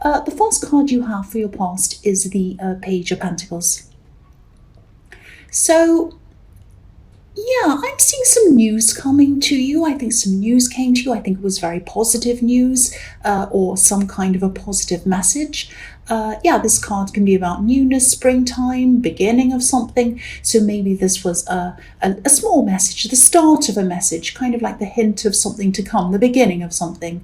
The first card you have for your past is the Page of Pentacles. So, yeah, I'm seeing some news coming to you. I think some news came to you. I think it was very positive news or some kind of a positive message. Yeah, this card can be about newness, springtime, beginning of something. So maybe this was a small message, the start of a message, kind of like the hint of something to come, the beginning of something.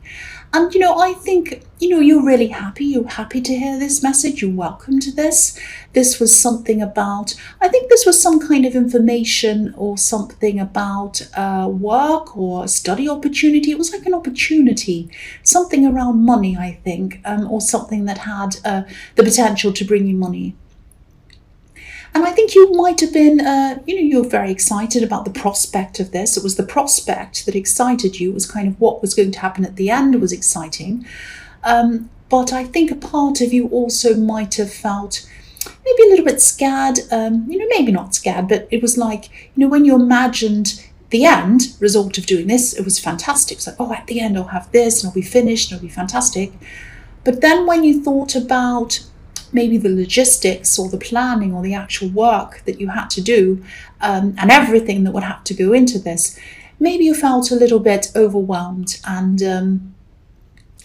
And, I think, you're really happy. You're happy to hear this message. You're welcome to this. This was something about, I think this was some kind of information or something about work or study opportunity. It was like an opportunity, something around money, I think, or something that had the potential to bring you money. And I think you might have been, you're very excited about the prospect of this. It was the prospect that excited you. It was kind of what was going to happen at the end was exciting. But I think a part of you also might have felt maybe a little bit scared, maybe not scared, but it was like, when you imagined the end result of doing this, it was fantastic. It's like, oh, at the end I'll have this and I'll be finished and it'll be fantastic. But then when you thought about maybe the logistics or the planning or the actual work that you had to do and everything that would have to go into this, maybe you felt a little bit overwhelmed. And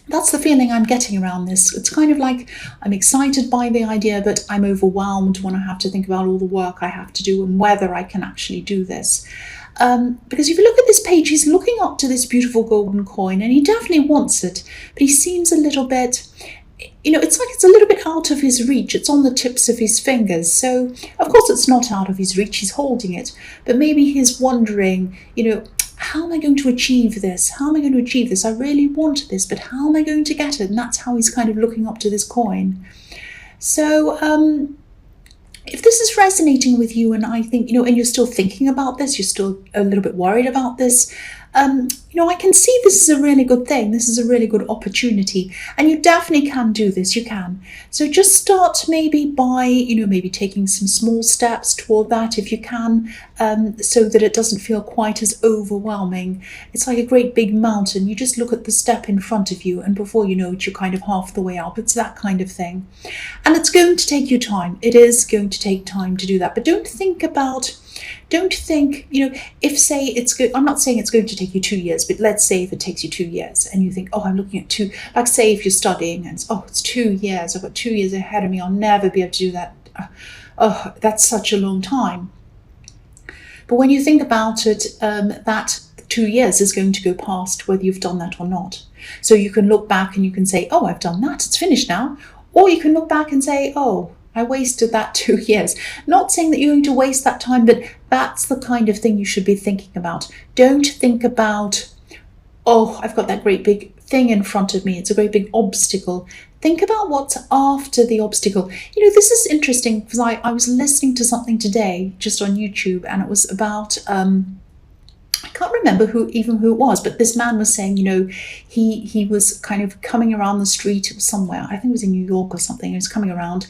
that's the feeling I'm getting around this. It's kind of like I'm excited by the idea, but I'm overwhelmed when I have to think about all the work I have to do and whether I can actually do this. Because if you look at this page, he's looking up to this beautiful golden coin and he definitely wants it, but he seems a little bit, it's like it's a little bit out of his reach. It's on the tips of his fingers. So, of course, it's not out of his reach. He's holding it. But maybe he's wondering, how am I going to achieve this? How am I going to achieve this? I really want this, but how am I going to get it? And that's how he's kind of looking up to this coin. So, if this is resonating with you, and I think, and you're still thinking about this, you're still a little bit worried about this, I can see this is a really good thing. This is a really good opportunity. And you definitely can do this. You can. So just start maybe by, maybe taking some small steps toward that if you can, so that it doesn't feel quite as overwhelming. It's like a great big mountain. You just look at the step in front of you and before you know it, you're kind of half the way up. It's that kind of thing. And it's going to take you time. It is going to take time to do that. But don't think, if say it's good, I'm not saying it's going to take you 2 years, but let's say if it takes you 2 years and you think, oh, I'm looking at like say if you're studying and it's 2 years, I've got 2 years ahead of me, I'll never be able to do that. That's such a long time. But when you think about it, that 2 years is going to go past whether you've done that or not. So you can look back and you can say, oh, I've done that, it's finished now. Or you can look back and say, oh, I wasted that 2 years. Not saying that you're going to waste that time, but that's the kind of thing you should be thinking about. Don't think about, oh, I've got that great big thing in front of me. It's a great big obstacle. Think about what's after the obstacle. This is interesting because I was listening to something today just on YouTube, and it was about, I can't remember who it was, but this man was saying, he was kind of coming around the street somewhere. I think it was in New York or something. He was coming around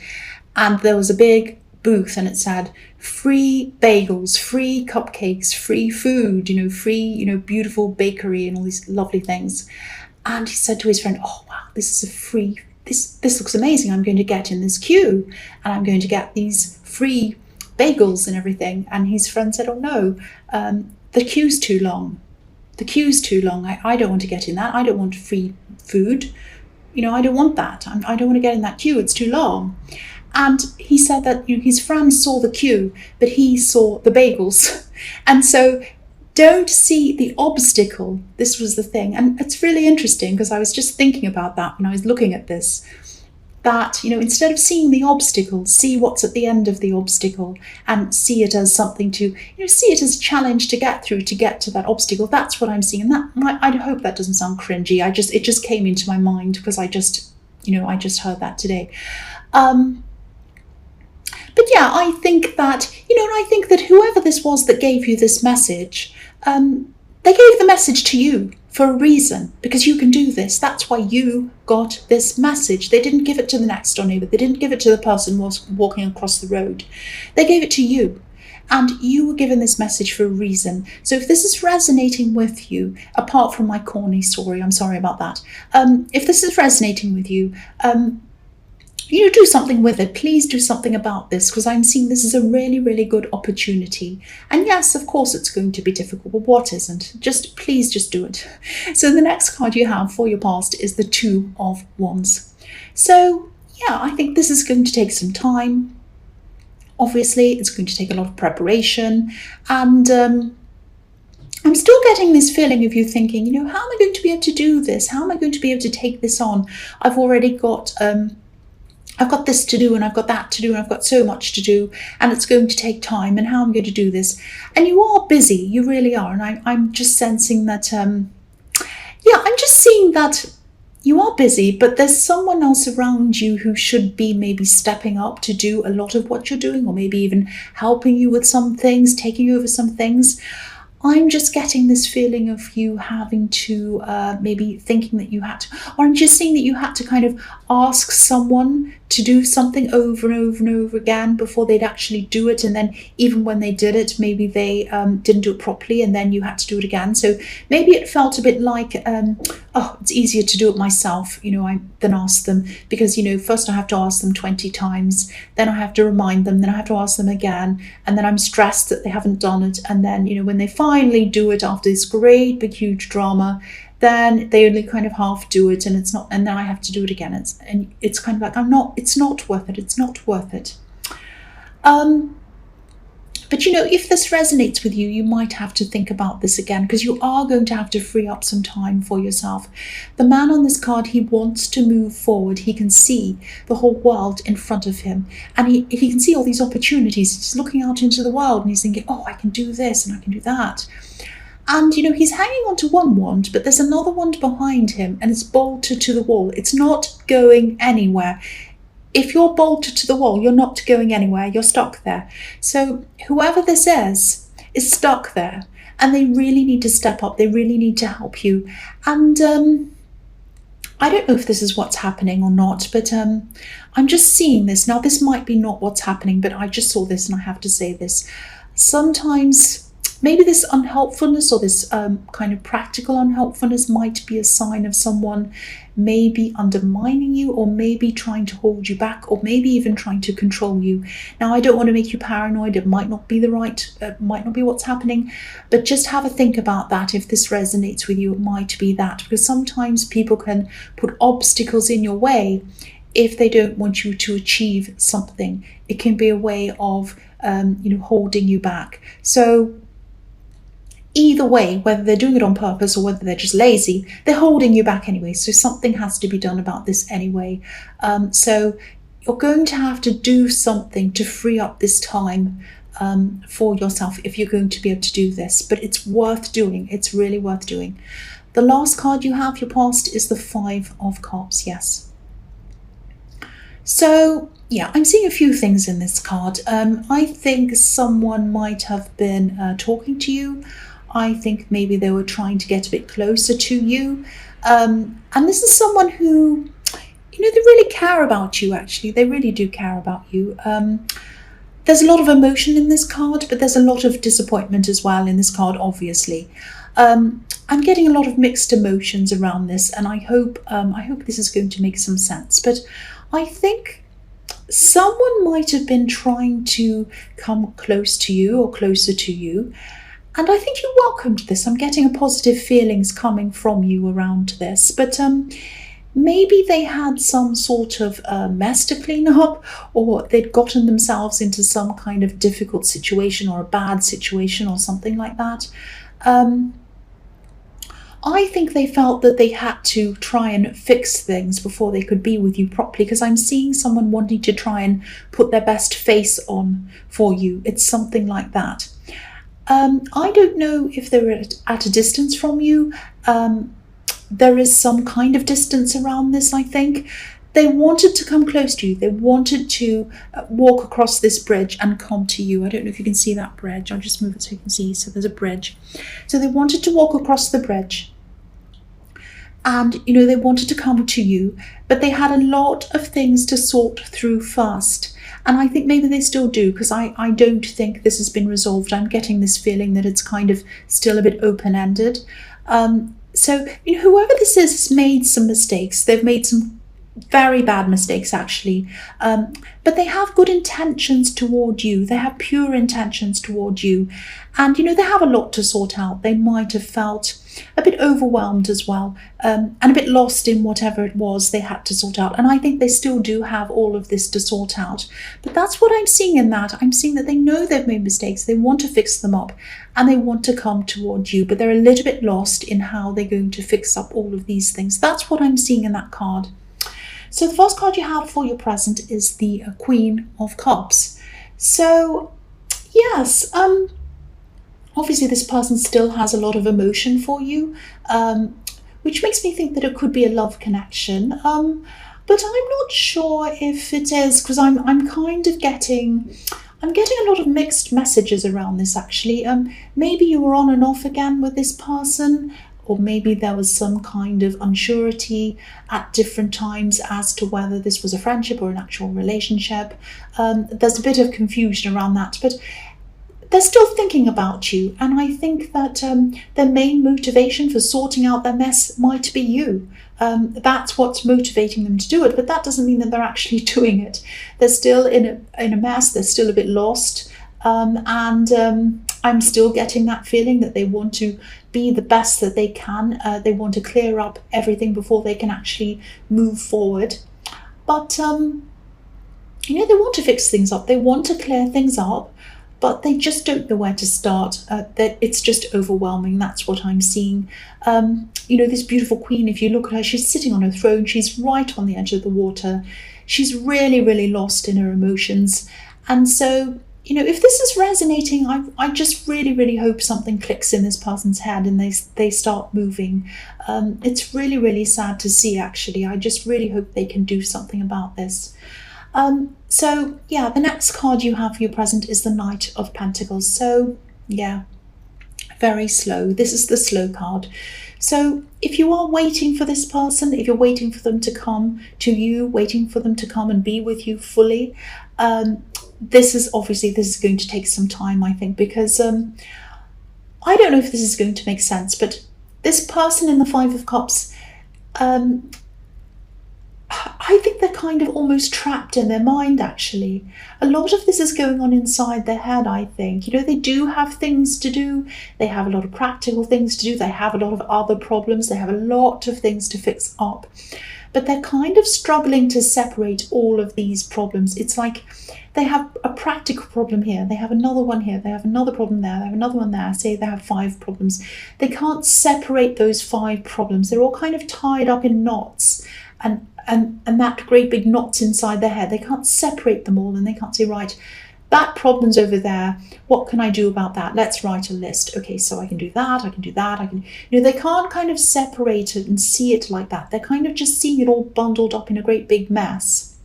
and there was a big booth and it said free bagels, free cupcakes, free food, free, beautiful bakery and all these lovely things. And he said to his friend, oh, wow, this is a free, this looks amazing. I'm going to get in this queue and I'm going to get these free bagels and everything. And his friend said, oh no, the queue's too long. The queue's too long. I don't want to get in that. I don't want free food. I don't want that. I don't want to get in that queue. It's too long. And he said that his friend saw the queue, but he saw the bagels. And so don't see the obstacle. This was the thing. And it's really interesting because I was just thinking about that when I was looking at this. That, instead of seeing the obstacle, see what's at the end of the obstacle and see it as something to, see it as a challenge to get through, to get to that obstacle. That's what I'm seeing. And that, I hope that doesn't sound cringy. It just came into my mind because I just heard that today. But yeah, I think that, whoever this was that gave you this message, they gave the message to you for a reason, because you can do this. That's why you got this message. They didn't give it to the next door neighbour. They didn't give it to the person who was walking across the road. They gave it to you. and you were given this message for a reason. So if this is resonating with you, apart from my corny story, I'm sorry about that. If this is resonating with you, do something with it. Please do something about this, because I'm seeing this as a really, really good opportunity. And yes, of course, it's going to be difficult, but what isn't? Please just do it. So the next card you have for your past is the Two of Wands. So yeah, I think this is going to take some time. Obviously, it's going to take a lot of preparation, and I'm still getting this feeling of you thinking, how am I going to be able to do this? How am I going to be able to take this on? I've already got I've got this to do, and I've got that to do, and I've got so much to do, and it's going to take time, and how am I going to do this? And you are busy, you really are. And I'm just sensing that, I'm just seeing that you are busy, but there's someone else around you who should be maybe stepping up to do a lot of what you're doing, or maybe even helping you with some things, taking over some things. I'm just getting this feeling of you having to maybe thinking that you had to, or I'm just seeing that you had to kind of ask someone to do something over and over and over again before they'd actually do it. And then even when they did it, maybe they didn't do it properly, and then you had to do it again. So maybe it felt a bit like, it's easier to do it myself, than ask them, because, first I have to ask them 20 times, then I have to remind them, then I have to ask them again, and then I'm stressed that they haven't done it. And then, when they finally do it after this great big huge drama, then they only kind of half do it, and it's not, and then I have to do it again. It's kind of like, it's not worth it. It's not worth it. But if this resonates with you, you might have to think about this again, because you are going to have to free up some time for yourself. The man on this card, he wants to move forward. He can see the whole world in front of him, and he can see all these opportunities. He's looking out into the world, and he's thinking, I can do this and I can do that. And, he's hanging on to one wand, but there's another wand behind him, and it's bolted to the wall. It's not going anywhere. If you're bolted to the wall, you're not going anywhere. You're stuck there. So whoever this is stuck there, and they really need to step up. They really need to help you. And I don't know if this is what's happening or not, but I'm just seeing this. Now, this might be not what's happening, but I just saw this, and I have to say this. Sometimes maybe this unhelpfulness, or this kind of practical unhelpfulness, might be a sign of someone maybe undermining you, or maybe trying to hold you back, or maybe even trying to control you. Now, I don't want to make you paranoid. It might not be might not be what's happening, but just have a think about that. If this resonates with you, it might be that, because sometimes people can put obstacles in your way if they don't want you to achieve something. It can be a way of holding you back. So either way, whether they're doing it on purpose or whether they're just lazy, they're holding you back anyway. So something has to be done about this anyway. So you're going to have to do something to free up this time for yourself if you're going to be able to do this. But it's worth doing. It's really worth doing. The last card you have, your past, is the Five of Cups. Yes. So yeah, I'm seeing a few things in this card. I think someone might have been talking to you. I think maybe they were trying to get a bit closer to you. And this is someone who, they really care about you, actually. They really do care about you. There's a lot of emotion in this card, but there's a lot of disappointment as well in this card, obviously. I'm getting a lot of mixed emotions around this, and I hope this is going to make some sense. But I think someone might have been trying to come close to you or closer to you, and I think you welcomed this. I'm getting positive feelings coming from you around this, but maybe they had some sort of mess to clean up, or they'd gotten themselves into some kind of difficult situation or a bad situation or something like that. I think they felt that they had to try and fix things before they could be with you properly, because I'm seeing someone wanting to try and put their best face on for you. It's something like that. I don't know if they're at a distance from you. There is some kind of distance around this, I think. They wanted to come close to you. They wanted to walk across this bridge and come to you. I don't know if you can see that bridge. I'll just move it so you can see. So there's a bridge. So they wanted to walk across the bridge. and they wanted to come to you, but they had a lot of things to sort through first. And I think maybe they still do, because I don't think this has been resolved. I'm getting this feeling that it's kind of still a bit open-ended. So whoever this is has made some mistakes. They've made some very bad mistakes, actually, but they have good intentions toward you. They have pure intentions toward you, and they have a lot to sort out. They might have felt a bit overwhelmed as well, and a bit lost in whatever it was they had to sort out. And I think they still do have all of this to sort out, but that's what I'm seeing in that. I'm seeing that they know they've made mistakes, they want to fix them up, and they want to come toward you, but they're a little bit lost in how they're going to fix up all of these things. That's what I'm seeing in that card. So the first card you have for your present is the Queen of Cups. So yes, obviously this person still has a lot of emotion for you, which makes me think that it could be a love connection. But I'm not sure if it is, because I'm kind of getting a lot of mixed messages around this, actually. Maybe you were on and off again with this person, or maybe there was some kind of unsurety at different times as to whether this was a friendship or an actual relationship. There's a bit of confusion around that, but they're still thinking about you, and I think that their main motivation for sorting out their mess might be you. That's what's motivating them to do it, but that doesn't mean that they're actually doing it. They're still in a mess, they're still a bit lost, and I'm still getting that feeling that they want to be the best that they can. They want to clear up everything before they can actually move forward. But they want to fix things up, they want to clear things up, but they just don't know where to start. That it's just overwhelming. That's what I'm seeing. This beautiful queen, if you look at her, she's sitting on her throne, she's right on the edge of the water. She's really, really lost in her emotions. And so if this is resonating, I just really, really hope something clicks in this person's head and they start moving. It's really, really sad to see, actually. I just really hope they can do something about this. So yeah, the next card you have for your present is the Knight of Pentacles. So yeah, very slow. This is the slow card. So if you are waiting for this person, if you're waiting for them to come to you, waiting for them to come and be with you fully, this is going to take some time, I think, because I don't know if this is going to make sense, but this person in the Five of Cups, I think they're kind of almost trapped in their mind, actually. A lot of this is going on inside their head, I think. They do have things to do. They have a lot of practical things to do. They have a lot of other problems. They have a lot of things to fix up. But they're kind of struggling to separate all of these problems. It's like they have a practical problem here. They have another one here. They have another problem there. They have another one there. Say they have 5 problems. They can't separate those 5 problems. They're all kind of tied up in knots. And that great big knots inside their head, they can't separate them all, and they can't say, right, that problem's over there, what can I do about that? Let's write a list. Okay, so I can do that, I can do that, I can, they can't kind of separate it and see it like that. They're kind of just seeing it all bundled up in a great big mess.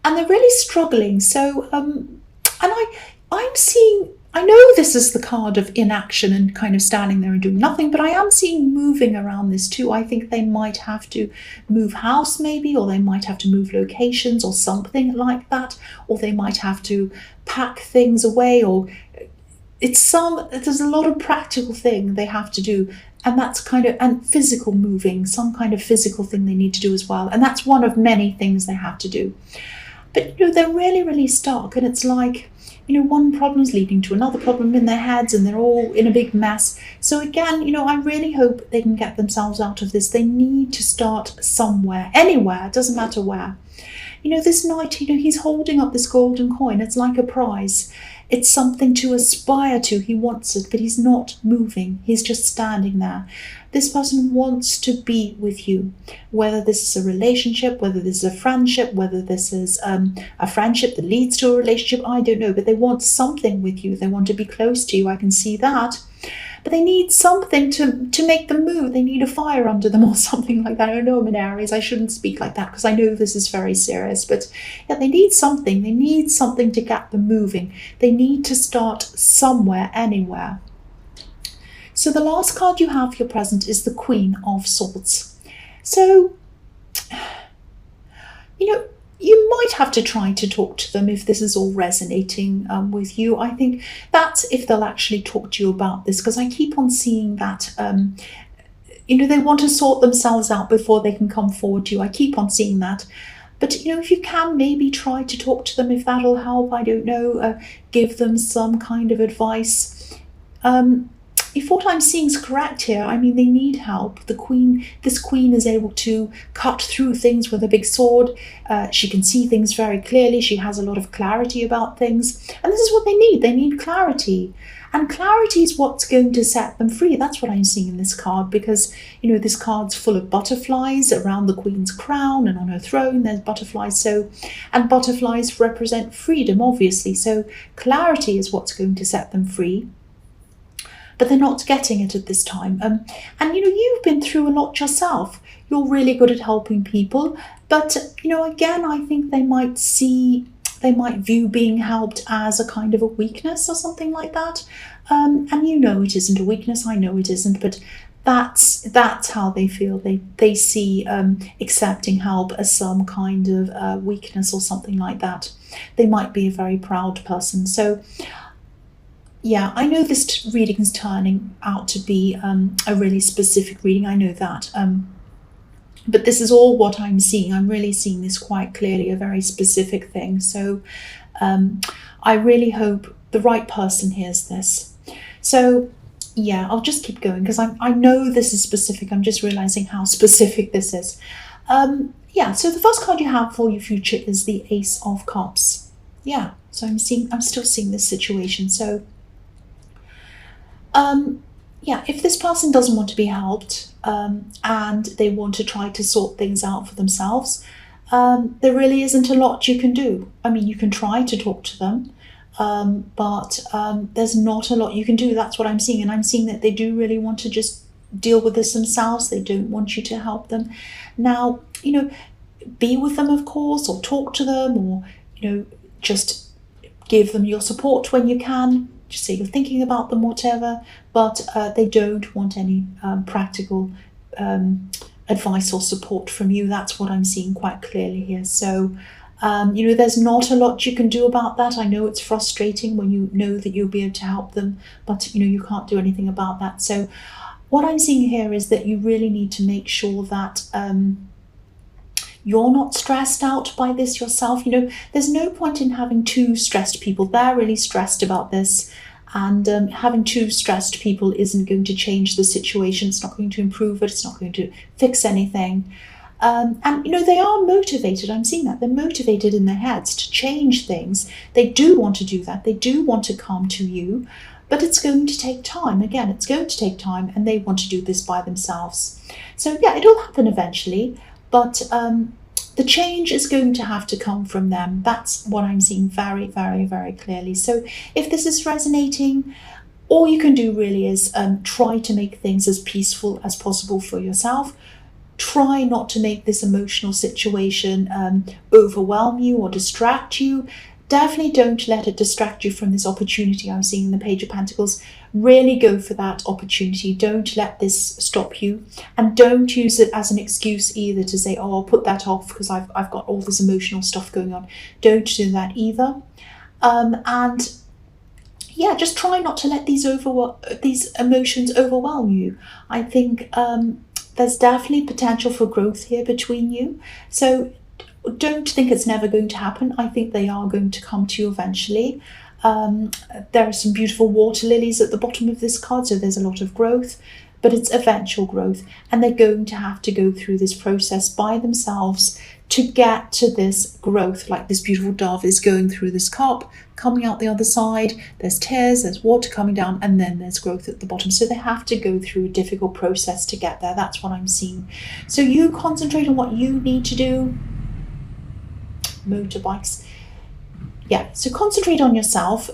And they're really struggling. So, and I'm seeing, I know this is the card of inaction and kind of standing there and doing nothing, but I am seeing moving around this too. I think they might have to move house maybe, or they might have to move locations or something like that, or they might have to pack things away, or there's a lot of practical thing they have to do, and that's and physical moving, some kind of physical thing they need to do as well, and that's one of many things they have to do. But they're really, really stuck, and it's like, one problem's leading to another problem in their heads, and they're all in a big mess. So again, I really hope they can get themselves out of this. They need to start somewhere, anywhere, it doesn't matter where. This knight, he's holding up this golden coin. It's like a prize. It's something to aspire to. He wants it, but he's not moving. He's just standing there. This person wants to be with you, whether this is a relationship, whether this is a friendship, whether this is a friendship that leads to a relationship, I don't know, but they want something with you. They want to be close to you. I can see that. But they need something to make them move. They need a fire under them or something like that. I know I'm in Aries. I shouldn't speak like that because I know this is very serious. But yeah, they need something. They need something to get them moving. They need to start somewhere, anywhere. So the last card you have for your present is the Queen of Swords. So, you might have to try to talk to them if this is all resonating with you. I think that's if they'll actually talk to you about this, because I keep on seeing that, they want to sort themselves out before they can come forward to you. I keep on seeing that. But, if you can maybe try to talk to them, if that'll help, I don't know, give them some kind of advice. If what I'm seeing is correct here, I mean, they need help. This queen is able to cut through things with a big sword. She can see things very clearly. She has a lot of clarity about things. And this is what they need. They need clarity. And clarity is what's going to set them free. That's what I'm seeing in this card, because, this card's full of butterflies around the queen's crown, and on her throne there's butterflies. And butterflies represent freedom, obviously. So clarity is what's going to set them free. But they're not getting it at this time. And you've been through a lot yourself. You're really good at helping people. But, again, I think they might view being helped as a kind of a weakness or something like that. And it isn't a weakness. I know it isn't. But that's how they feel. They see accepting help as some kind of weakness or something like that. They might be a very proud person. So, yeah, I know this reading is turning out to be a really specific reading. I know that. But this is all what I'm seeing. I'm really seeing this quite clearly, a very specific thing. So I really hope the right person hears this. So, yeah, I'll just keep going, because I know this is specific. I'm just realizing how specific this is. Yeah, so the first card you have for your future is the Ace of Cups. Yeah, so I'm still seeing this situation. So, yeah, if this person doesn't want to be helped and they want to try to sort things out for themselves, there really isn't a lot you can do. I mean, you can try to talk to them, but there's not a lot you can do. That's what I'm seeing. And I'm seeing that they do really want to just deal with this themselves. They don't want you to help them. Now, be with them, of course, or talk to them, or, just give them your support when you can. Just say you're thinking about them, whatever, but they don't want any practical advice or support from you. That's what I'm seeing quite clearly here. So, there's not a lot you can do about that. I know it's frustrating when you know that you'll be able to help them, but, you can't do anything about that. So what I'm seeing here is that you really need to make sure that you're not stressed out by this yourself. There's no point in having two stressed people. They're really stressed about this, and having two stressed people isn't going to change the situation. It's not going to improve it. It's not going to fix anything. And they are motivated. I'm seeing that they're motivated in their heads to change things. They do want to do that. They do want to come to you, but it's going to take time. Again, it's going to take time, and they want to do this by themselves. So yeah, it'll happen eventually. But the change is going to have to come from them. That's what I'm seeing very, very, very clearly. So if this is resonating, all you can do really is try to make things as peaceful as possible for yourself. Try not to make this emotional situation overwhelm you or distract you. Definitely don't let it distract you from this opportunity I'm seeing in the Page of Pentacles. Really go for that opportunity. Don't let this stop you, and don't use it as an excuse either to say, oh, I'll put that off because I've got all this emotional stuff going on. Don't do that either. And yeah, just try not to let these emotions overwhelm you. I think there's definitely potential for growth here between you. So don't think it's never going to happen. I think they are going to come to you eventually. There are some beautiful water lilies at the bottom of this card, so there's a lot of growth, but it's eventual growth, and they're going to have to go through this process by themselves to get to this growth. Like this beautiful dove is going through this cup, coming out the other side. There's tears, there's water coming down, and then there's growth at the bottom. So they have to go through a difficult process to get there. That's what I'm seeing. So you concentrate on what you need to do. Motorbikes. Yeah, so concentrate on yourself.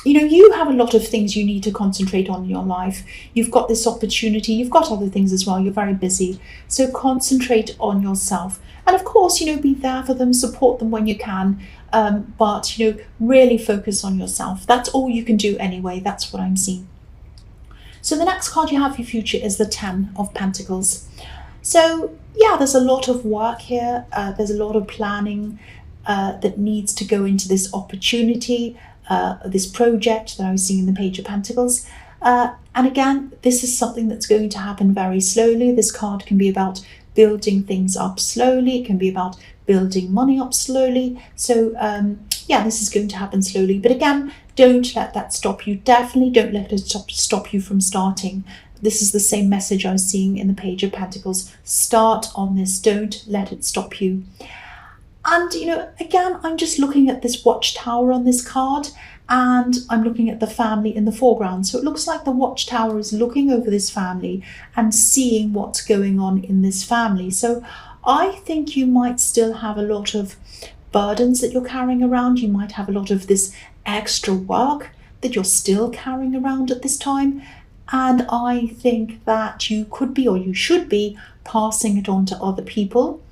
You have a lot of things you need to concentrate on in your life. You've got this opportunity. You've got other things as well. You're very busy. So concentrate on yourself. And of course, be there for them, support them when you can. But, really focus on yourself. That's all you can do anyway. That's what I'm seeing. So the next card you have for your future is the Ten of Pentacles. So yeah, there's a lot of work here. There's a lot of planning that needs to go into this opportunity, this project that I was seeing in the Page of Pentacles. And again, this is something that's going to happen very slowly. This card can be about building things up slowly. It can be about building money up slowly. So yeah, this is going to happen slowly. But again, don't let that stop you. Definitely don't let it stop you from starting. This is the same message I was seeing in the Page of Pentacles. Start on this. Don't let it stop you. And, you know, again, I'm just looking at this watchtower on this card, and I'm looking at the family in the foreground. So it looks like the watchtower is looking over this family and seeing what's going on in this family. So I think you might still have a lot of burdens that you're carrying around. You might have a lot of this extra work that you're still carrying around at this time. And I think that you could be, or you should be, passing it on to other people.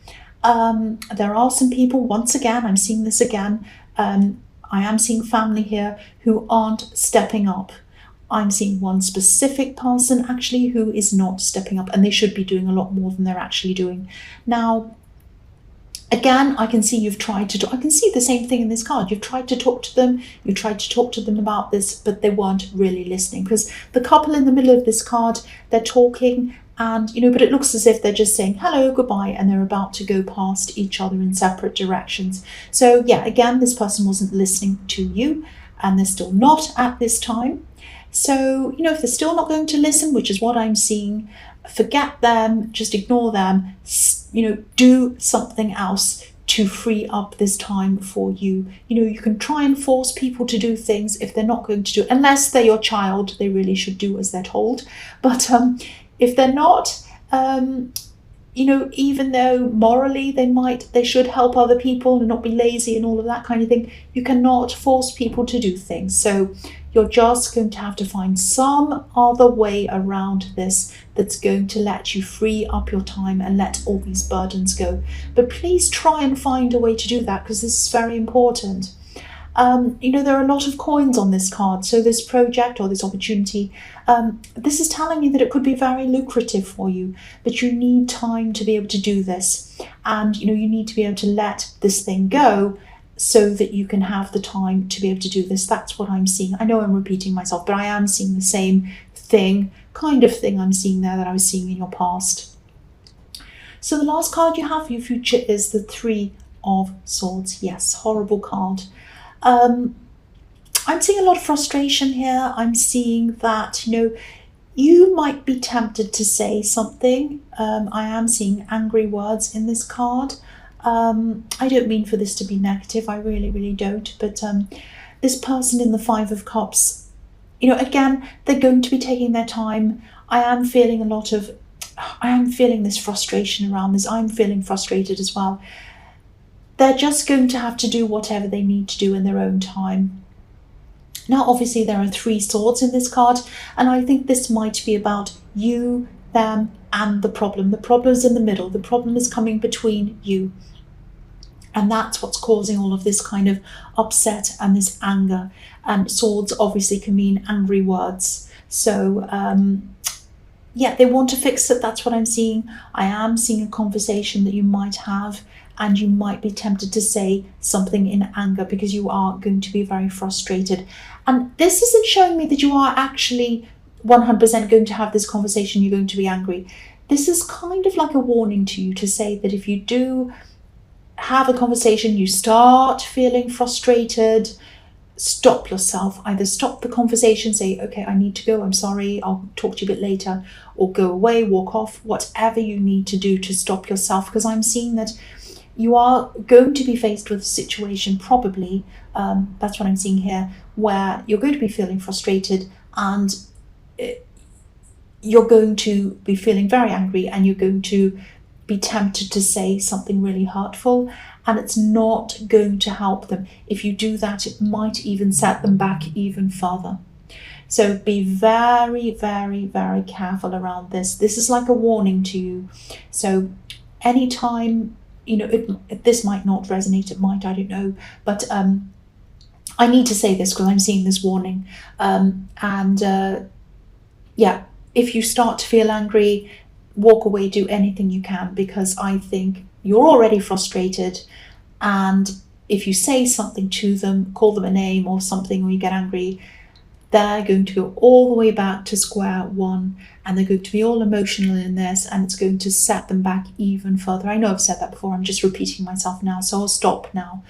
There are some people, once again, I'm seeing this again, I am seeing family here who aren't stepping up. I'm seeing one specific person actually who is not stepping up, and they should be doing a lot more than they're actually doing. Now, again, I can see you've tried to I can see the same thing in this card. You've tried to talk to them. You tried to talk to them about this, but they weren't really listening, because the couple in the middle of this card, they're talking, and, you know, but it looks as if they're just saying hello, goodbye, and they're about to go past each other in separate directions. So yeah, again, this person wasn't listening to you, and they're still not at this time. So, you know, if they're still not going to listen, which is what I'm seeing, forget them, just ignore them, you know, do something else to free up this time for you. You know, you can try and force people to do things. If they're not going to do it, unless they're your child, they really should do as they're told. But if they're not, you know, even though morally they should help other people and not be lazy and all of that kind of thing, you cannot force people to do things. So you're just going to have to find some other way around this that's going to let you free up your time and let all these burdens go. But please try and find a way to do that, because this is very important. You know, there are a lot of coins on this card. So this project or this opportunity, this is telling you that it could be very lucrative for you, but you need time to be able to do this. And, you know, you need to be able to let this thing go so that you can have the time to be able to do this. That's what I'm seeing. I know I'm repeating myself, but I am seeing the same kind of thing I'm seeing there that I was seeing in your past. So the last card you have for your future is the Three of Swords. Yes, horrible card. I'm seeing a lot of frustration here. I'm seeing that, you know, you might be tempted to say something. I am seeing angry words in this card. I don't mean for this to be negative. I really, really don't. But this person in the Five of Cups, you know, again, they're going to be taking their time. I am feeling this frustration around this. I'm feeling frustrated as well. They're just going to have to do whatever they need to do in their own time. Now, obviously, there are three swords in this card, and I think this might be about you, them, and the problem. The problem is in the middle. The problem is coming between you. And that's what's causing all of this kind of upset and this anger. And swords obviously can mean angry words. So, yeah, they want to fix it. That's what I'm seeing. I am seeing a conversation that you might have, and you might be tempted to say something in anger because you are going to be very frustrated. And this isn't showing me that you are actually 100% going to have this conversation, you're going to be angry. This is kind of like a warning to you to say that if you do have a conversation, you start feeling frustrated, stop yourself. Either stop the conversation, say, okay, I need to go, I'm sorry, I'll talk to you a bit later, or go away, walk off, whatever you need to do to stop yourself, because I'm seeing that you are going to be faced with a situation, probably, that's what I'm seeing here, where you're going to be feeling frustrated, and you're going to be feeling very angry, and you're going to be tempted to say something really hurtful, and it's not going to help them. If you do that, it might even set them back even further. So be very, very, very careful around this. This is like a warning to you. So anytime, you know, this might not resonate, it might, I don't know, but I need to say this because I'm seeing this warning. yeah, if you start to feel angry, walk away, do anything you can, because I think you're already frustrated. And if you say something to them, call them a name or something when you get angry, they're going to go all the way back to square one, and they're going to be all emotional in this, and it's going to set them back even further. I know I've said that before, I'm just repeating myself now, so I'll stop now.